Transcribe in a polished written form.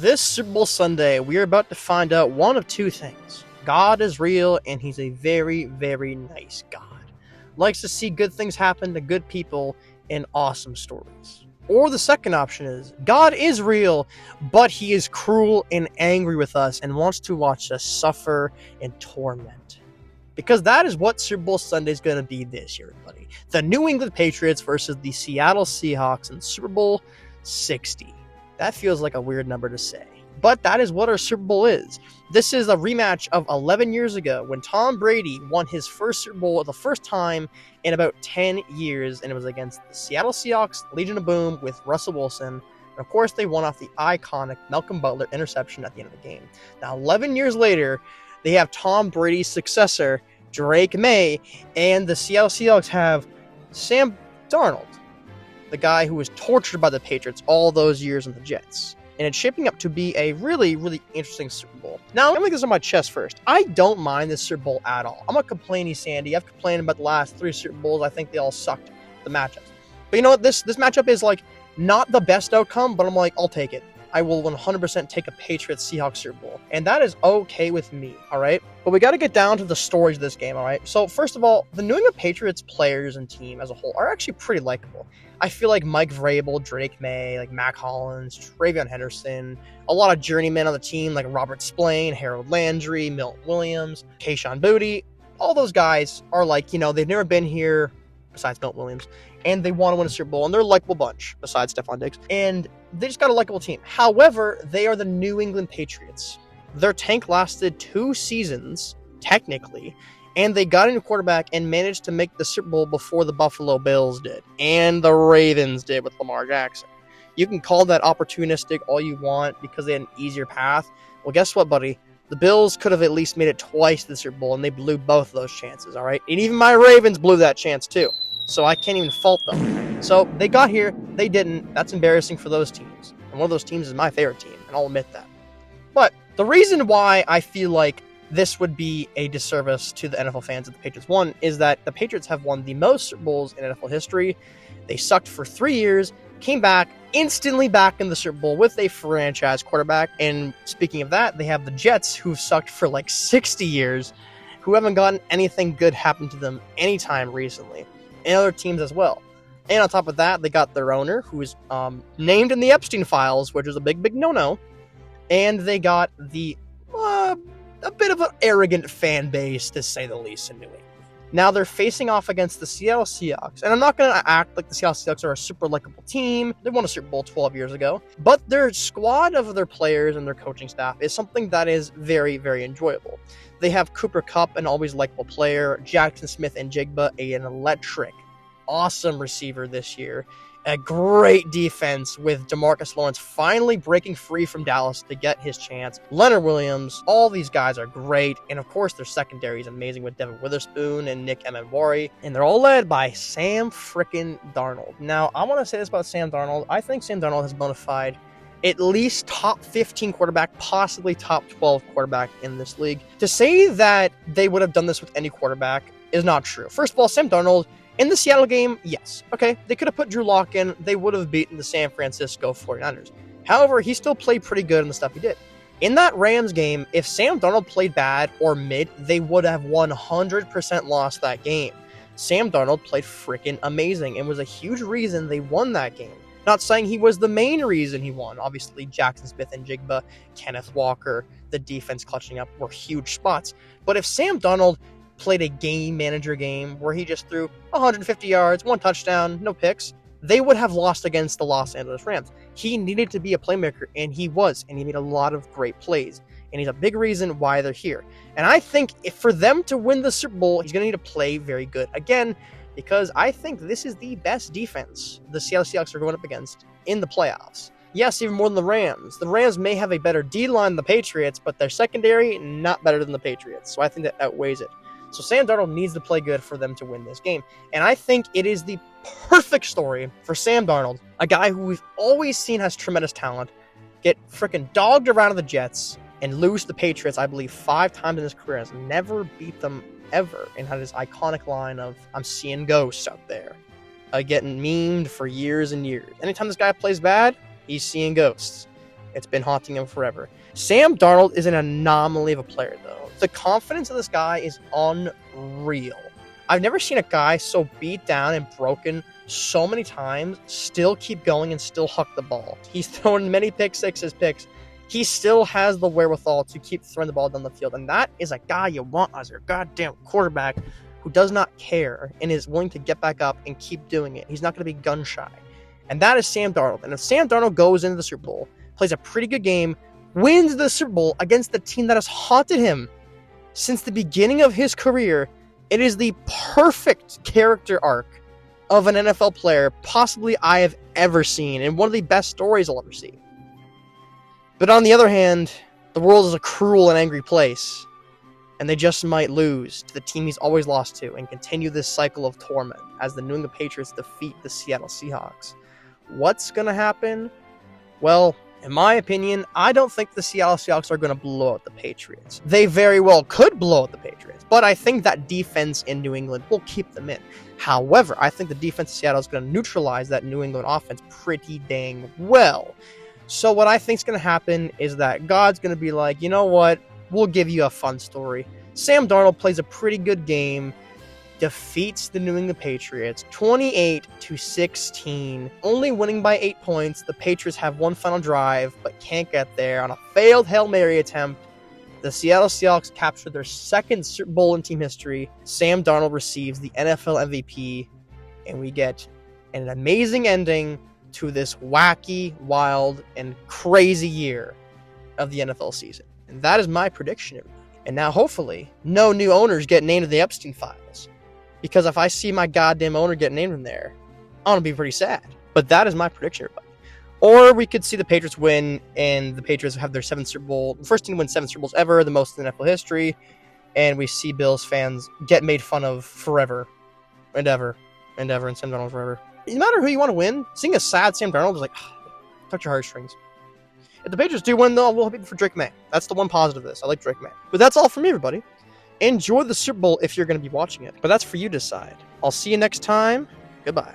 This Super Bowl Sunday, we are about to find out one of two things. God is real, and he's a very, very nice God. Likes to see good things happen to good people and awesome stories. Or the second option is, God is real, but he is cruel and angry with us and wants to watch us suffer and torment. Because that is what Super Bowl Sunday is going to be this year, everybody. The New England Patriots versus the Seattle Seahawks in Super Bowl 60. That feels like a weird number to say. But that is what our Super Bowl is. This is a rematch of 11 years ago when Tom Brady won his first Super Bowl the first time in about 10 years, and it was against the Seattle Seahawks, Legion of Boom, with Russell Wilson. And of course, they won off the iconic Malcolm Butler interception at the end of the game. Now, 11 years later, they have Tom Brady's successor, Drake May, and the Seattle Seahawks have Sam Darnold, the guy who was tortured by the Patriots all those years in the Jets. And it's shaping up to be a really, really interesting Super Bowl. Now, I'm going to get this on my chest first. I don't mind this Super Bowl at all. I'm a complainy Sandy. I've complained about the last 3 Super Bowls. I think they all sucked, the matchups. But you know what? This matchup is, like, not the best outcome, but I'm like, I'll take it. I will 100% take a Patriots-Seahawks Super Bowl. And that is okay with me, all right? But we got to get down to the stories of this game, all right? So, first of all, the New England Patriots players and team as a whole are actually pretty likable. I feel like Mike Vrabel, Drake May, like Mac Hollins, Travion Henderson, a lot of journeymen on the team like Robert Spillane, Harold Landry, Milton Williams, Kayshon Boutte. All those guys are like, you know, they've never been here besides Milton Williams, and they want to win a Super Bowl, and they're a likable bunch besides Stephon Diggs, and they just got a likable team. However, they are the New England Patriots. Their tank lasted 2 seasons, technically, and they got into quarterback and managed to make the Super Bowl before the Buffalo Bills did, and the Ravens did with Lamar Jackson. You can call that opportunistic all you want because they had an easier path. Well, guess what, buddy? The Bills could have at least made it twice to the Super Bowl, and they blew both of those chances, all right? And even my Ravens blew that chance, too. So I can't even fault them. So they got here, they didn't. That's embarrassing for those teams. And one of those teams is my favorite team, and I'll admit that. But the reason why I feel like this would be a disservice to the NFL fans that the Patriots won is that the Patriots have won the most Super Bowls in NFL history. They sucked for 3 years, came back, instantly back in the Super Bowl with a franchise quarterback. And speaking of that, they have the Jets, who've sucked for like 60 years, who haven't gotten anything good happen to them anytime recently, and other teams as well. And on top of that, they got their owner, who is named in the Epstein files, which is a big, big no-no. And they got the a bit of an arrogant fan base, to say the least, in New England. Now they're facing off against the Seattle Seahawks, and I'm not going to act like the Seattle Seahawks are a super likable team. They won a Super Bowl 12 years ago, but their squad of their players and their coaching staff is something that is very, very enjoyable. They have Cooper Kupp, an always likable player, Jackson Smith-Njigba, an electric, awesome receiver this year, a great defense with DeMarcus Lawrence finally breaking free from Dallas to get his chance. Leonard Williams, all these guys are great. And of course, their secondary is amazing with Devin Witherspoon and Nick Emmanwori. And they're all led by Sam frickin' Darnold. Now, I want to say this about Sam Darnold. I think Sam Darnold has bona fide at least top 15 quarterback, possibly top 12 quarterback in this league. To say that they would have done this with any quarterback is not true. First of all, Sam Darnold, in the Seattle game, yes. Okay, they could have put Drew Lock in. They would have beaten the San Francisco 49ers. However, he still played pretty good in the stuff he did. In that Rams game, if Sam Darnold played bad or mid, they would have 100% lost that game. Sam Darnold played freaking amazing and was a huge reason they won that game. Not saying he was the main reason he won. Obviously, Jackson Smith-Njigba, Kenneth Walker, the defense clutching up were huge spots. But if Sam Darnold played a game manager game where he just threw 150 yards, 1 touchdown, no picks, they would have lost against the Los Angeles Rams. He needed to be a playmaker, and he was, and he made a lot of great plays. And he's a big reason why they're here. And I think if for them to win the Super Bowl, he's going to need to play very good again, because I think this is the best defense the Seattle Seahawks are going up against in the playoffs. Yes, even more than the Rams. The Rams may have a better D-line than the Patriots, but their secondary, not better than the Patriots. So I think that outweighs it. So Sam Darnold needs to play good for them to win this game. And I think it is the perfect story for Sam Darnold, a guy who we've always seen has tremendous talent, get freaking dogged around the Jets and lose the Patriots, I believe, 5 times in his career, has never beat them ever, and had his iconic line of, "I'm seeing ghosts out there," getting memed for years and years. Anytime this guy plays bad, he's seeing ghosts. It's been haunting him forever. Sam Darnold is an anomaly of a player, though. The confidence of this guy is unreal. I've never seen a guy so beat down and broken so many times still keep going and still huck the ball. He's thrown many pick sixes picks. He still has the wherewithal to keep throwing the ball down the field, and that is a guy you want as your goddamn quarterback who does not care and is willing to get back up and keep doing it. He's not going to be gun shy, and that is Sam Darnold. And if Sam Darnold goes into the Super Bowl, plays a pretty good game, wins the Super Bowl against the team that has haunted him since the beginning of his career, it is the perfect character arc of an NFL player possibly I have ever seen, and one of the best stories I'll ever see. But on the other hand, the world is a cruel and angry place, and they just might lose to the team he's always lost to and continue this cycle of torment as the New England Patriots defeat the Seattle Seahawks. What's going to happen? Well, in my opinion, I don't think the Seattle Seahawks are going to blow out the Patriots. They very well could blow out the Patriots, but I think that defense in New England will keep them in. However, I think the defense of Seattle is going to neutralize that New England offense pretty dang well. So what I think is going to happen is that God's going to be like, you know what? We'll give you a fun story. Sam Darnold plays a pretty good game, defeats the New England Patriots 28-16, only winning by 8 points. The Patriots have one final drive, but can't get there. On a failed Hail Mary attempt, the Seattle Seahawks captured their second Super Bowl in team history. Sam Darnold receives the NFL MVP, and we get an amazing ending to this wacky, wild, and crazy year of the NFL season. And that is my prediction. And now, hopefully, no new owners get named in the Epstein files. Because if I see my goddamn owner get named in there, I'm going to be pretty sad. But that is my prediction, everybody. Or we could see the Patriots win, and the Patriots have their seventh Super Bowl. The first team to win 7 Super Bowls ever, the most in NFL history. And we see Bills fans get made fun of forever. And ever. And ever. And Sam Darnold forever. No matter who you want to win, seeing a sad Sam Darnold is like, touch your heartstrings. If the Patriots do win, though, we'll hope for Drake May. That's the one positive of this. I like Drake May. But that's all for me, everybody. Enjoy the Super Bowl if you're going to be watching it. But that's for you to decide. I'll see you next time. Goodbye.